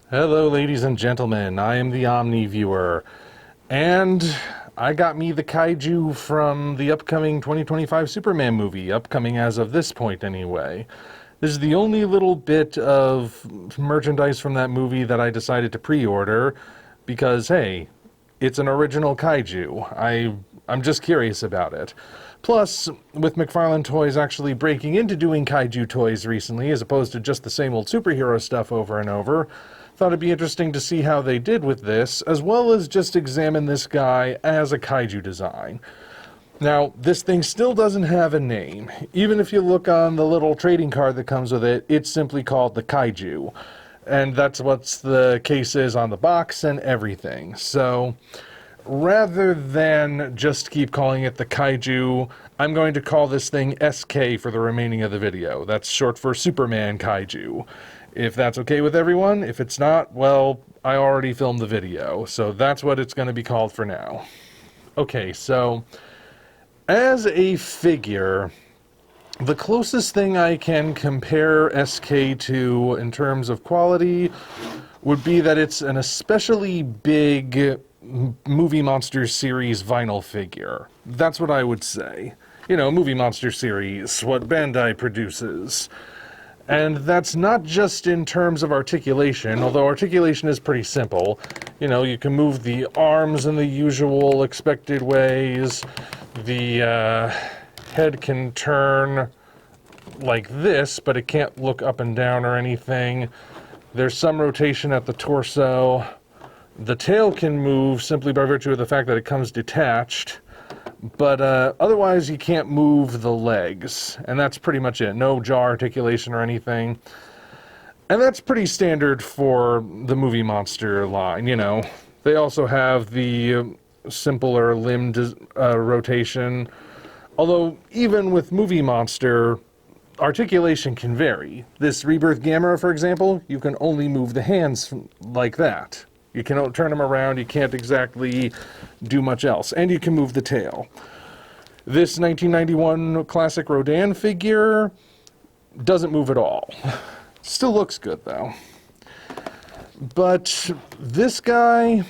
Hello, ladies and gentlemen. I am the Omni viewer, and I got me the Kaiju from the upcoming 2025 Superman movie, upcoming as of this point anyway. This is the only little bit of merchandise from that movie that I decided to pre-order because, hey, it's an original Kaiju. I'm just curious about it. Plus, with McFarlane Toys actually breaking into doing Kaiju toys recently, as opposed to just the same old superhero stuff over and over, thought it'd be interesting to see how they did with this, as well as just examine this guy as a Kaiju design. Now, this thing still doesn't have a name. Even if you look on the little trading card that comes with it, it's simply called the Kaiju. And that's what the case is on the box and everything. So, rather than just keep calling it the Kaiju, I'm going to call this thing SK for the remaining of the video. That's short for Superman Kaiju. If that's okay with everyone, if it's not, well, I already filmed the video, so that's what it's going to be called for now. Okay, so as a figure, the closest thing I can compare SK to in terms of quality would be that it's an especially big Movie Monster series vinyl figure. That's what I would say. You know, Movie Monster series, what Bandai produces. And that's not just in terms of articulation, although articulation is pretty simple. You know, you can move the arms in the usual expected ways. The head can turn like this, but it can't look up and down or anything. There's some rotation at the torso. The tail can move simply by virtue of the fact that it comes detached. But otherwise, you can't move the legs, and that's pretty much it. No jaw articulation or anything. And that's pretty standard for the Movie Monster line, you know. They also have the simpler limb rotation. Although, even with Movie Monster, articulation can vary. This Rebirth Gamera, for example, you can only move the hands like that. You can turn them around, you can't exactly do much else. And you can move the tail. This 1991 classic Rodan figure doesn't move at all. Still looks good, though. But this guy,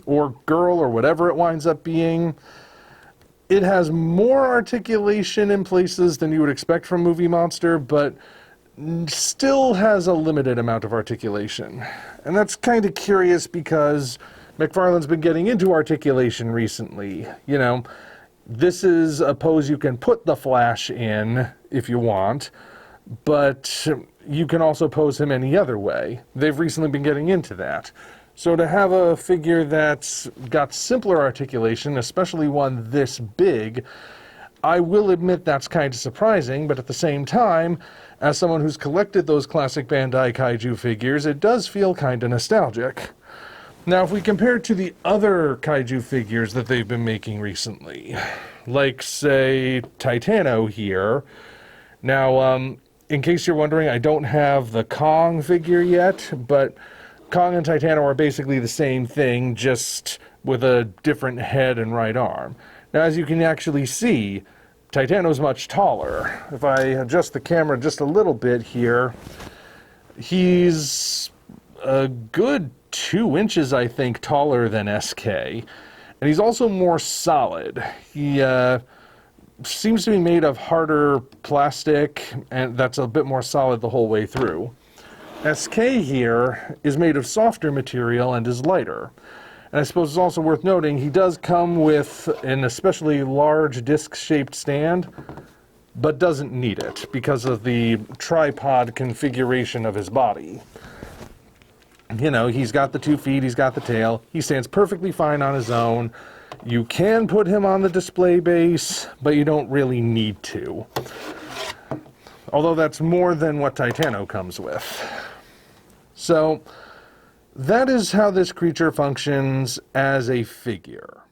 or girl, or whatever it winds up being, it has more articulation in places than you would expect from Movie Monster, but still has a limited amount of articulation. And that's kind of curious because McFarlane's been getting into articulation recently. You know, this is a pose you can put the Flash in if you want, but you can also pose him any other way. They've recently been getting into that. So to have a figure that's got simpler articulation, especially one this big, I will admit that's kind of surprising, but at the same time, as someone who's collected those classic Bandai Kaiju figures, it does feel kind of nostalgic. Now, if we compare it to the other Kaiju figures that they've been making recently, like, say, Titano here. Now, in case you're wondering, I don't have the Kong figure yet, but Kong and Titano are basically the same thing, just with a different head and right arm. Now, as you can actually see, Titano's much taller. If I adjust the camera just a little bit here, he's a good 2 inches, I think, taller than SK. And he's also more solid. He seems to be made of harder plastic, and that's a bit more solid the whole way through. SK here is made of softer material and is lighter. And I suppose it's also worth noting, he does come with an especially large disc-shaped stand, but doesn't need it because of the tripod configuration of his body. You know, he's got the 2 feet, he's got the tail, he stands perfectly fine on his own. You can put him on the display base, but you don't really need to. Although that's more than what Titano comes with. So that is how this creature functions as a figure.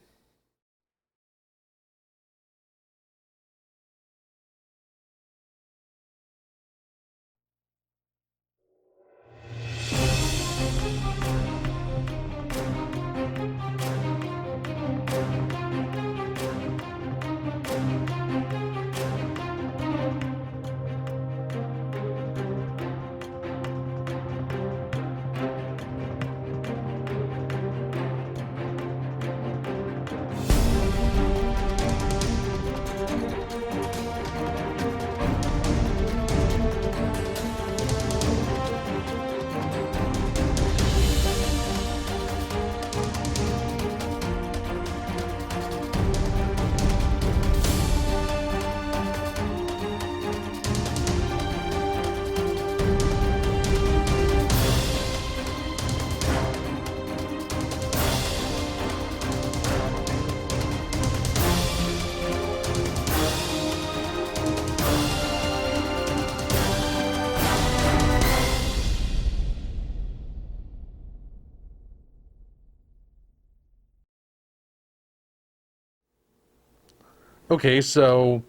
Okay, so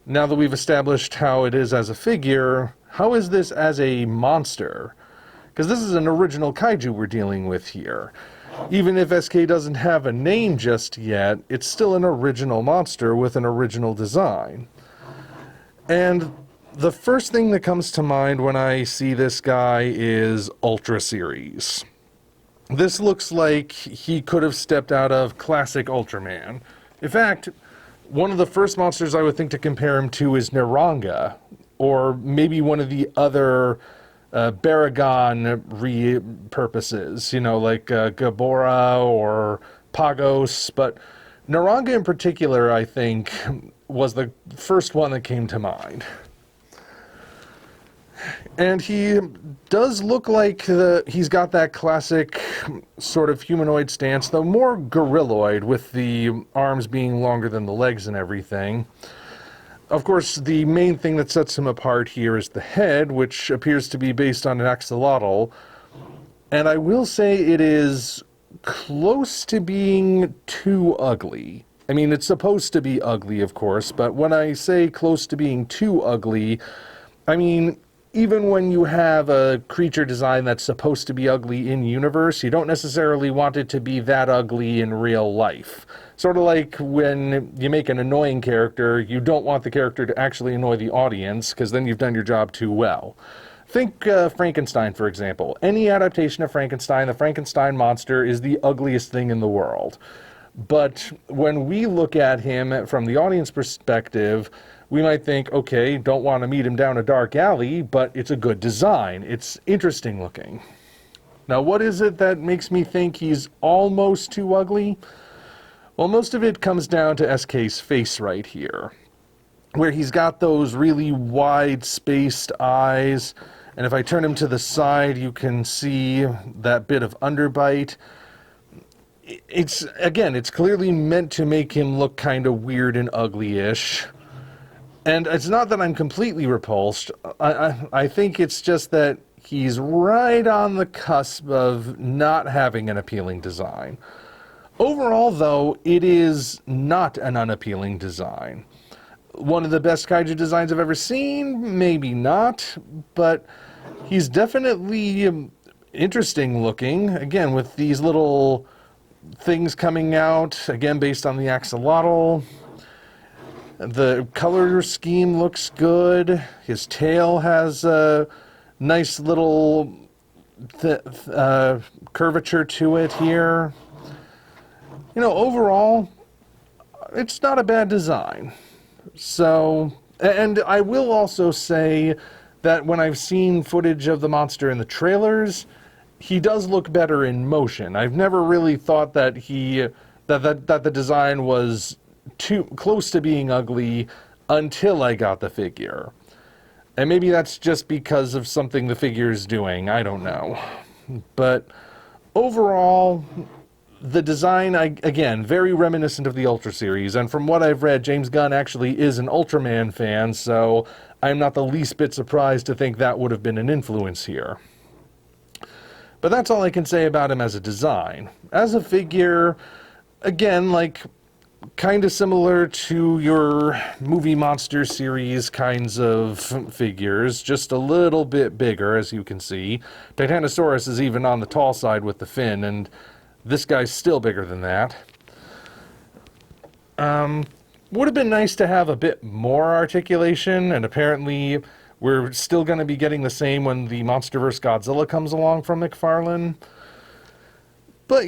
now that we've established how it is as a figure, how is this as a monster? Because this is an original kaiju we're dealing with here. Even if SK doesn't have a name just yet, it's still an original monster with an original design. And the first thing that comes to mind when I see this guy is Ultra Series. This looks like he could have stepped out of classic Ultraman. In fact, one of the first monsters I would think to compare him to is Naranga, or maybe one of the other Baragon repurposes, like Gabora or Pagos, but Naranga in particular, I think, was the first one that came to mind. And he does look like he's got that classic sort of humanoid stance, though more gorilloid, with the arms being longer than the legs and everything. Of course, the main thing that sets him apart here is the head, which appears to be based on an axolotl. And I will say it is close to being too ugly. I mean, it's supposed to be ugly, of course, but when I say close to being too ugly, I mean, even when you have a creature design that's supposed to be ugly in universe, you don't necessarily want it to be that ugly in real life. Sort of like when you make an annoying character, you don't want the character to actually annoy the audience, because then you've done your job too well. Think Frankenstein, for example. Any adaptation of Frankenstein, the Frankenstein monster is the ugliest thing in the world. But when we look at him from the audience perspective, we might think, okay, don't want to meet him down a dark alley, but it's a good design. It's interesting looking. Now, what is it that makes me think he's almost too ugly? Well, most of it comes down to SK's face right here, where he's got those really wide spaced eyes, and if I turn him to the side, you can see that bit of underbite. It's clearly meant to make him look kind of weird and ugly-ish. And it's not that I'm completely repulsed. I think it's just that he's right on the cusp of not having an appealing design. Overall, though, it is not an unappealing design. One of the best kaiju designs I've ever seen? Maybe not, but he's definitely interesting looking. Again, with these little things coming out, again based on the axolotl. The color scheme looks good. His tail has a nice little curvature to it here. Overall, it's not a bad design. So, and I will also say that when I've seen footage of the monster in the trailers, he does look better in motion. I've never really thought that that the design was too close to being ugly until I got the figure. And maybe that's just because of something the figure's doing, I don't know. But overall, the design, again, very reminiscent of the Ultra series, and from what I've read, James Gunn actually is an Ultraman fan, so I'm not the least bit surprised to think that would have been an influence here. But that's all I can say about him as a design. As a figure, again, kind of similar to your movie monster series kinds of figures, just a little bit bigger, as you can see. Titanosaurus is even on the tall side with the fin, and this guy's still bigger than that. Would have been nice to have a bit more articulation, and apparently we're still going to be getting the same when the MonsterVerse Godzilla comes along from McFarlane. But,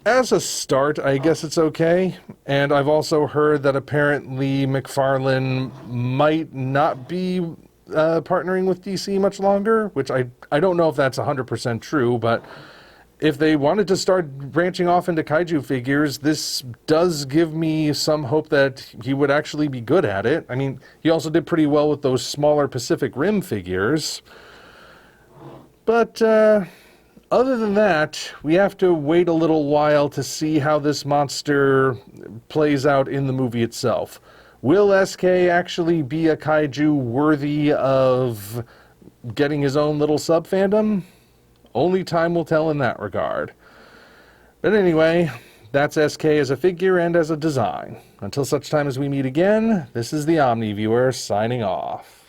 as a start, I guess it's okay. And I've also heard that apparently McFarlane might not be partnering with DC much longer, which I don't know if that's 100% true, but if they wanted to start branching off into kaiju figures, this does give me some hope that he would actually be good at it. I mean, he also did pretty well with those smaller Pacific Rim figures. But other than that, we have to wait a little while to see how this monster plays out in the movie itself. Will SK actually be a kaiju worthy of getting his own little sub-fandom? Only time will tell in that regard. But anyway, That's SK as a figure and as a design. Until such time as we meet again, this is the Omni Viewer signing off.